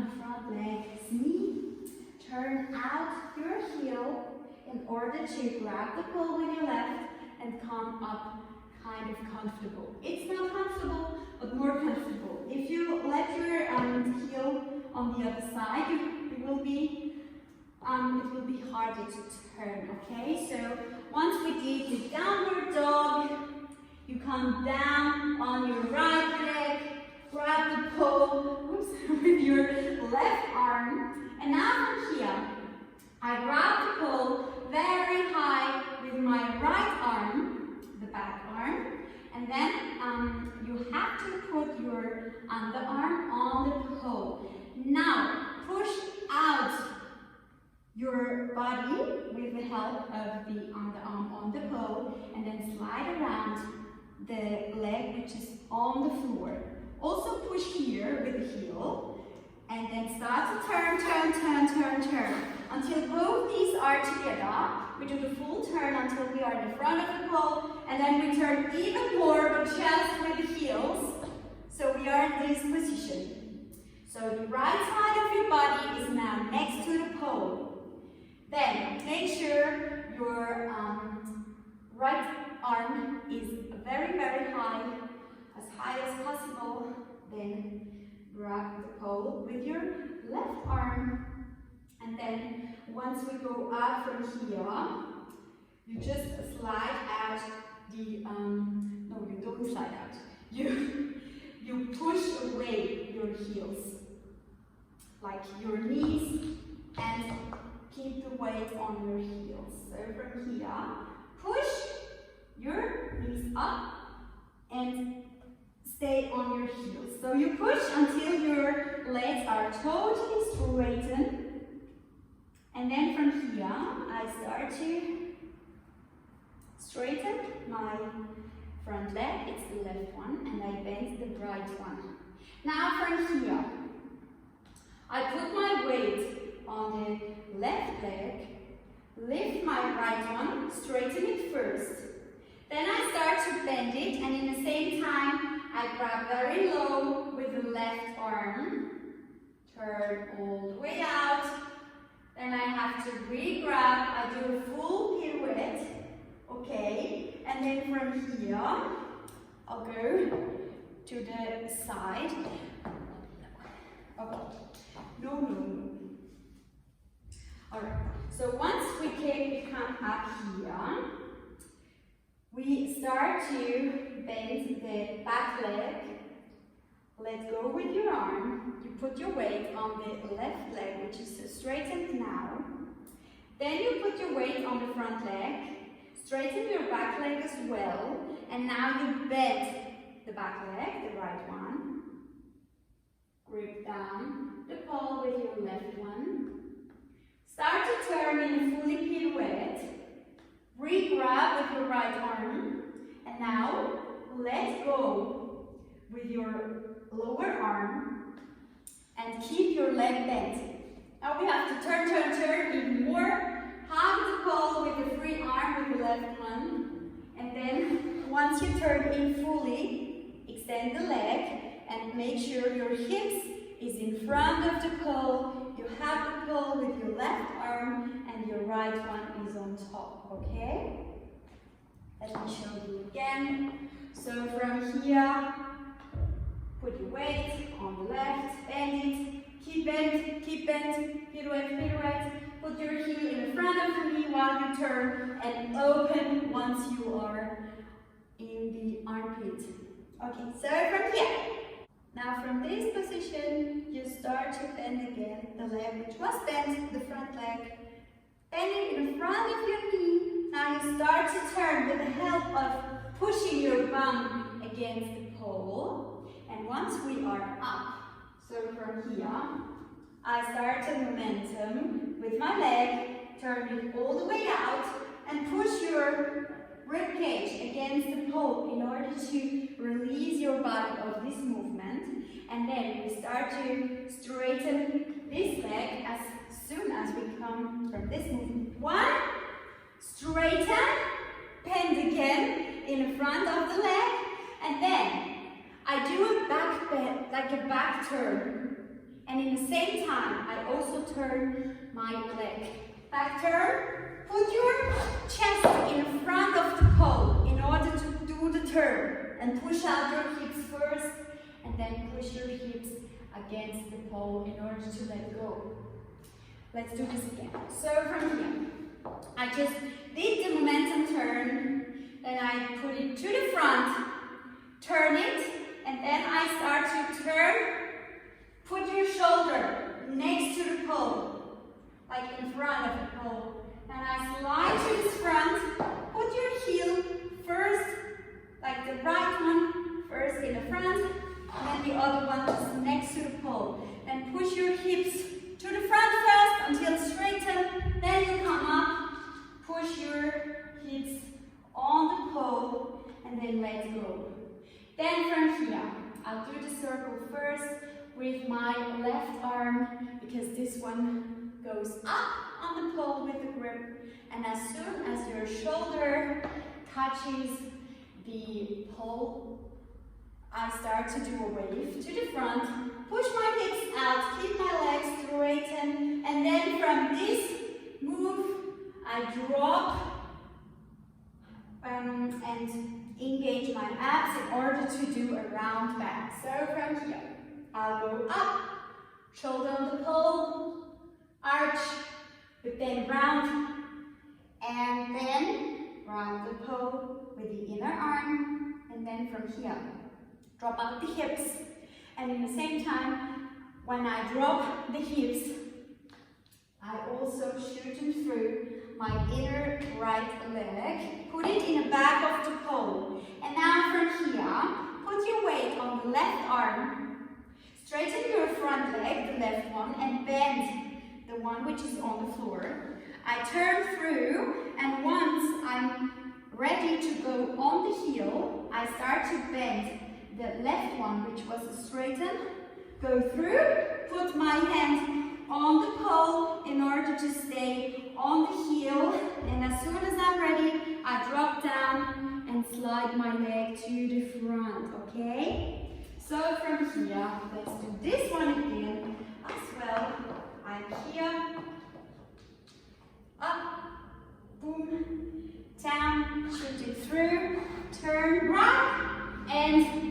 the front leg's knee. Turn out your heel in order to grab the pole with your left and come up kind of comfortable. It's not comfortable, but more comfortable. If you let your heel on the other side, it will be harder to turn, okay? So once we did the downward dog, you come down on your right leg, grab the pole, with your left arm, and now from here, I grab the pole very high with my right arm, the back arm, and then you have to put your underarm on the pole. Now, push out your body with the help of the underarm on the pole, and then slide around the leg which is on the floor. Also push here with the heel, and then start to turn, until both knees are together. We do the full turn until we are in the front of the pole, and then we turn even more, but just with the heels. So we are in this position. So the right side of your body is now next to the pole. Then make sure your right arm is very, very high as possible. Then grab the pole with your left arm, and then once we go up from here, you just slide out the no, you don't slide out. You push away your heels, like your knees, and keep the weight on your heels. So from here, push your knees up and stay on your heels. So you push until your legs are totally straightened. And then from here, I start to straighten my front leg, it's the left one, and I bend the right one. Now from here, I put my weight on the left leg, lift my right one, straighten it first. Then I start to bend it, and in the same time, I grab very low with the left arm, turn all the way out. Then I have to re-grab, I do a full pirouette, okay? And then from here, I'll go to the side. Okay. No. Alright, so once we come up here, we start to bend the back leg. Let go with your arm. You put your weight on the left leg, which is straightened now. Then you put your weight on the front leg. Straighten your back leg as well. And now you bend the back leg, the right one. Grip down the pole with your left one. Start to turn in a fully pirouette. Re-grab with your right arm. And now let go with your lower arm and keep your leg bent. Now we have to turn even more. Hug the pole with the free arm with the left one. And then once you turn in fully, extend the leg and make sure your hips is in front of the pole. You have the pole with your left arm and your right one is on top, okay? Let me show you again. So from here, put your weight on the left, bend it, keep bent, pirouette. Put your heel in the front of the knee while you turn and open once you are in the armpit. Okay, so from here. Now from this position, you start to bend again the leg which was bent, the front leg. Bend it in the front of your knee. Now you start to turn with the help of pushing your bum against the pole. And once we are up, so from here, I start the momentum with my leg, turn it all the way out, and push your rib cage against the pole in order to release your body of this movement. And then we start to straighten this leg as soon as we come from this movement. One, straighten, bend again in the front of the leg, and then I do a back bend, like a back turn And in the same time, I also turn my leg. Back turn. Put your chest in front of the pole in order to do the turn. And push out your hips first, and then push your hips against the pole in order to let go. Let's do this again. So from here, I just did the momentum turn, then I put it to the front, turn it, and then I start to turn. Put your shoulder next to the pole, like in front of the pole. And I slide to the front, put your heel first, like the right one, first in the front, and then the other one just next to the pole. Then push your hips to the front first until it's straighten, then you come up, push your hips on the pole, and then let go. Then from here, I'll do the circle first with my left arm, because this one goes up on the pole with the grip, and as soon as your shoulder touches the pole, I start to do a wave to the front, push my hips out, keep my legs straighten, and then from this move, I drop and engage my abs in order to do a round back. So from here, I'll go up, shoulder on the pole, arch, but then round, and then round the pole with the inner arm, and then from here, drop out the hips. And in the same time, when I drop the hips, I also shoot them through my inner right leg, put it in the back of the pole. And now from here, put your weight on the left arm, straighten your front leg, the left one, and bend the one which is on the floor. I turn through, and once I'm ready to go on the heel, I start to bend the left one, which was a straighten, go through, put my hand on the pole in order to stay on the heel, and as soon as I'm ready, I drop down and slide my leg to the front, okay? So from here, let's do this one again as well. I'm here, up, boom, down, shoot it through, turn, round, and